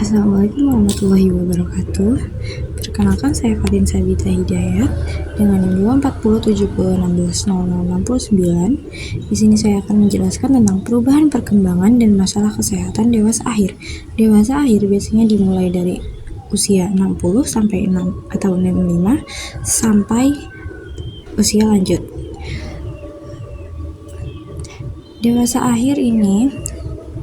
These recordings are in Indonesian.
Assalamualaikum warahmatullahi wabarakatuh. Perkenalkan, saya Fatin Sabita Hidayat dengan NIM 24070160069. Di sini saya akan menjelaskan tentang perubahan perkembangan dan masalah kesehatan dewasa akhir. Dewasa akhir biasanya dimulai dari usia 60 sampai 6 atau 65 sampai usia lanjut. Dewasa akhir ini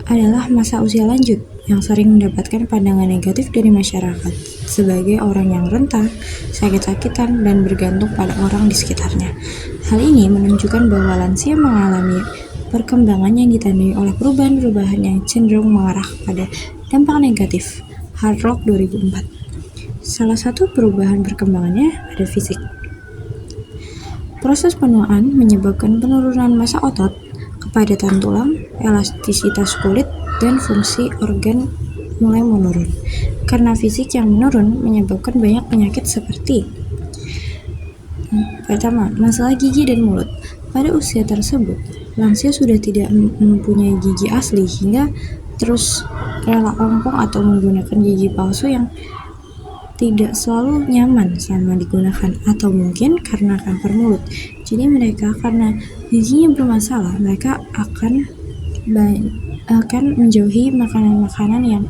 adalah masa usia lanjut yang sering mendapatkan pandangan negatif dari masyarakat sebagai orang yang rentan, sakit-sakitan, dan bergantung pada orang di sekitarnya. Hal ini menunjukkan bahwa lansia mengalami perkembangan yang ditandai oleh perubahan-perubahan yang cenderung mengarah pada dampak negatif. Hard Rock 2004. Salah satu perubahan perkembangannya ada fisik. Proses penuaan menyebabkan penurunan massa otot, kepadatan tulang, elastisitas kulit, dan fungsi organ mulai menurun. Karena fisik yang menurun menyebabkan banyak penyakit seperti pertama, masalah gigi dan mulut. Pada usia tersebut, lansia sudah tidak mempunyai gigi asli hingga terus rela ompong atau menggunakan gigi palsu yang tidak selalu nyaman selama digunakan, atau mungkin karena kanker mulut. Jadi mereka karena giginya bermasalah, mereka akan menjauhi makanan-makanan yang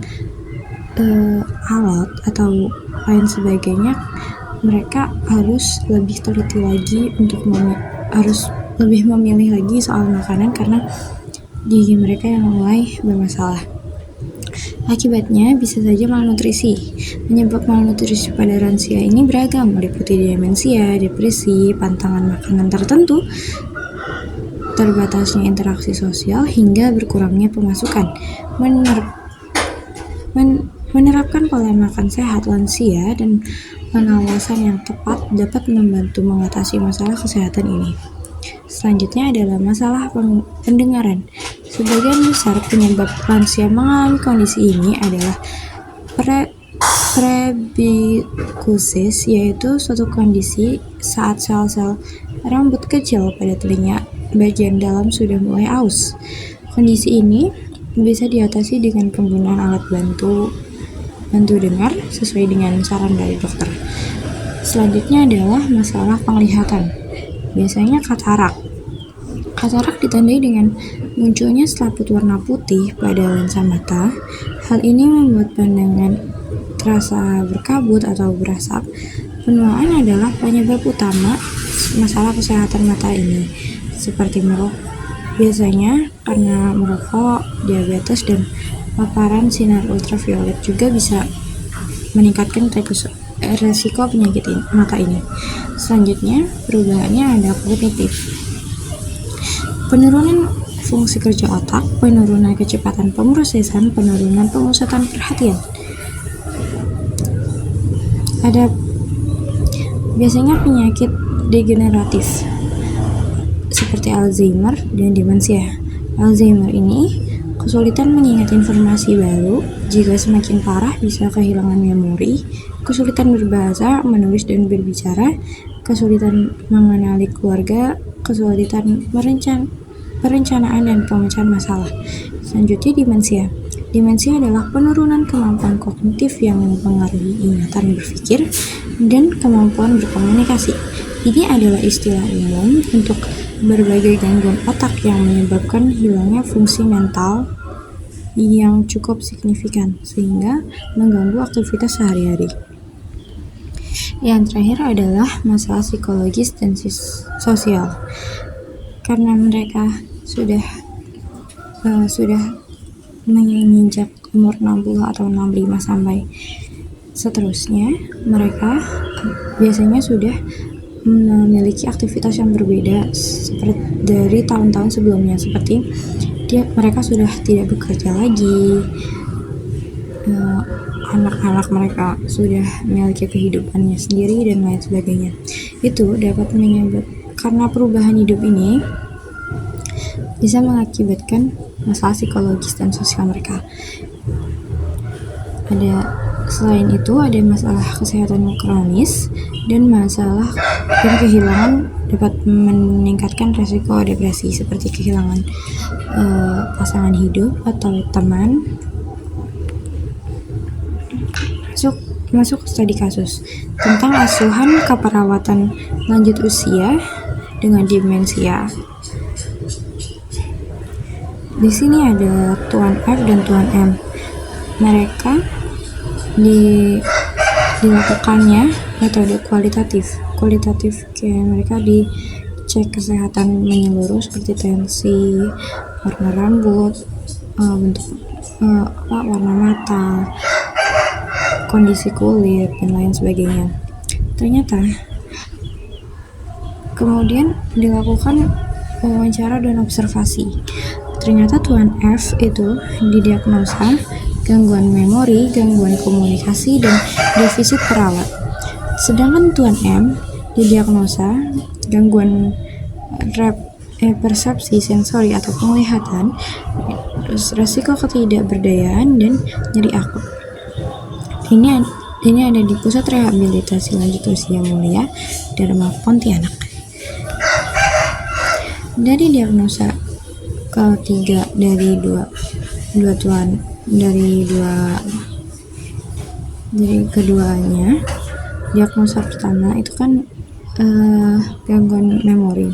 alot atau lain sebagainya. Mereka harus lebih teliti lagi untuk harus lebih memilih lagi soal makanan karena gigi mereka yang mulai bermasalah. Akibatnya bisa saja malnutrisi. Penyebab malnutrisi pada lansia ini beragam, meliputi demensia, depresi, pantangan makanan tertentu, terbatasnya interaksi sosial, hingga berkurangnya pemasukan. Menerapkan pola makan sehat lansia dan pengawasan yang tepat dapat membantu mengatasi masalah kesehatan ini. Selanjutnya adalah masalah pendengaran. Sebagian besar penyebab lansia mengalami kondisi ini adalah presbikusis, yaitu suatu kondisi saat sel-sel rambut kecil pada telinga bagian dalam sudah mulai aus. Kondisi ini bisa diatasi dengan penggunaan alat bantu dengar sesuai dengan saran dari dokter. Selanjutnya adalah masalah penglihatan. Biasanya katarak. Katarak ditandai dengan munculnya selaput warna putih pada lensa mata. Hal ini membuat pandangan terasa berkabut atau berasap. Penuaan adalah penyebab utama masalah kesehatan mata ini, seperti merokok. Biasanya karena merokok, diabetes, dan paparan sinar ultraviolet juga bisa meningkatkan resiko penyakit mata ini. Selanjutnya, perubahannya ada kognitif. Penurunan fungsi kerja otak, penurunan kecepatan pemrosesan, penurunan pemusatan perhatian. Ada biasanya penyakit degeneratif seperti Alzheimer dan demensia. Alzheimer ini kesulitan mengingat informasi baru, jika semakin parah bisa kehilangan memori, kesulitan berbahasa, menulis dan berbicara, kesulitan mengenali keluarga, kesulitan perencanaan dan pemecahan masalah. Selanjutnya demensia. Demensia adalah penurunan kemampuan kognitif yang mempengaruhi ingatan berpikir dan kemampuan berkomunikasi. Ini adalah istilah umum untuk berbagai gangguan otak yang menyebabkan hilangnya fungsi mental yang cukup signifikan sehingga mengganggu aktivitas sehari-hari. Yang terakhir adalah masalah psikologis dan sosial. Karena mereka sudah menginjak umur 60 atau 65 sampai seterusnya, mereka biasanya sudah memiliki aktivitas yang berbeda seperti dari tahun-tahun sebelumnya, seperti mereka sudah tidak bekerja lagi, anak-anak mereka sudah memiliki kehidupannya sendiri dan lain sebagainya. Itu dapat karena perubahan hidup ini bisa mengakibatkan masalah psikologis dan sosial mereka. Selain itu ada masalah kesehatan kronis dan masalah dan kehilangan dapat meningkatkan resiko depresi seperti kehilangan pasangan hidup atau teman masuk studi kasus tentang asuhan keperawatan lanjut usia dengan demensia. Di sini ada Tuan F dan Tuan M. Mereka dilakukannya metode kualitatif kayak mereka dicek kesehatan menyeluruh seperti tensi, warna rambut, bentuk warna mata, kondisi kulit, dan lain sebagainya. Ternyata kemudian dilakukan wawancara dan observasi. Ternyata Tuan F itu didiagnosa gangguan memori, gangguan komunikasi, dan defisit perawat. Sedangkan Tuan M didiagnosa gangguan persepsi sensori atau penglihatan, terus resiko ketidakberdayaan, dan nyeri akut. Ini ada di Pusat Rehabilitasi Lanjut Usia Mulia Dharma Pontianak. Dari diagnosa ketiga dari keduanya, diagnosa pertama itu kan gangguan memori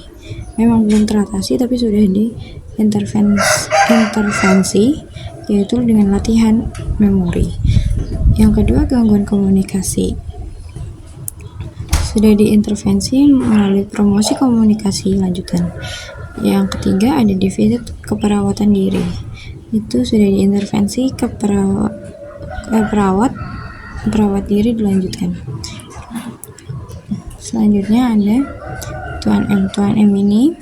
memang belum teratasi, tapi sudah diintervensi yaitu dengan latihan memori. Yang kedua, gangguan komunikasi sudah diintervensi melalui promosi komunikasi lanjutan. Yang ketiga, ada defisit keperawatan diri, itu sudah diintervensi ke perawat diri dilanjutkan. Selanjutnya ada Tuan M. Tuan M ini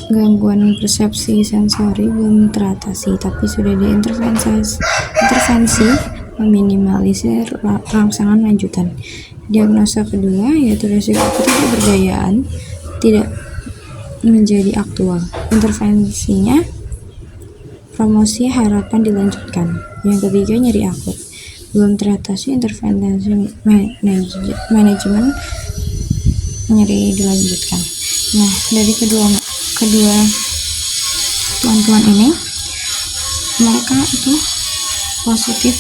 gangguan persepsi sensori belum teratasi, tapi sudah diintervensi meminimalisir rangsangan lanjutan. Diagnosa kedua yaitu risiko ketidakberdayaan tidak menjadi aktual. Intervensinya promosi harapan dilanjutkan. Yang ketiga, nyeri akut belum teratasi, intervensi manajemen nyeri dilanjutkan. Nah, dari kedua tuan-tuan ini, mereka itu positif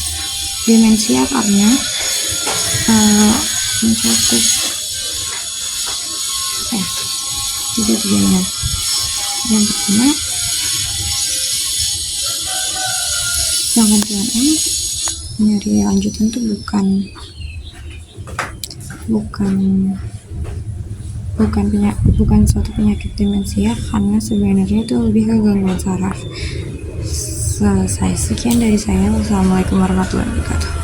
demensia karena mencakup tiga-tiganya. Yang pertama, yang Tuan M nyeri lanjutan tuh bukan suatu penyakit demensia, karena sebenarnya itu lebih ke gangguan saraf. Selesai. Sekian dari saya. Wassalamualaikum warahmatullahi wabarakatuh.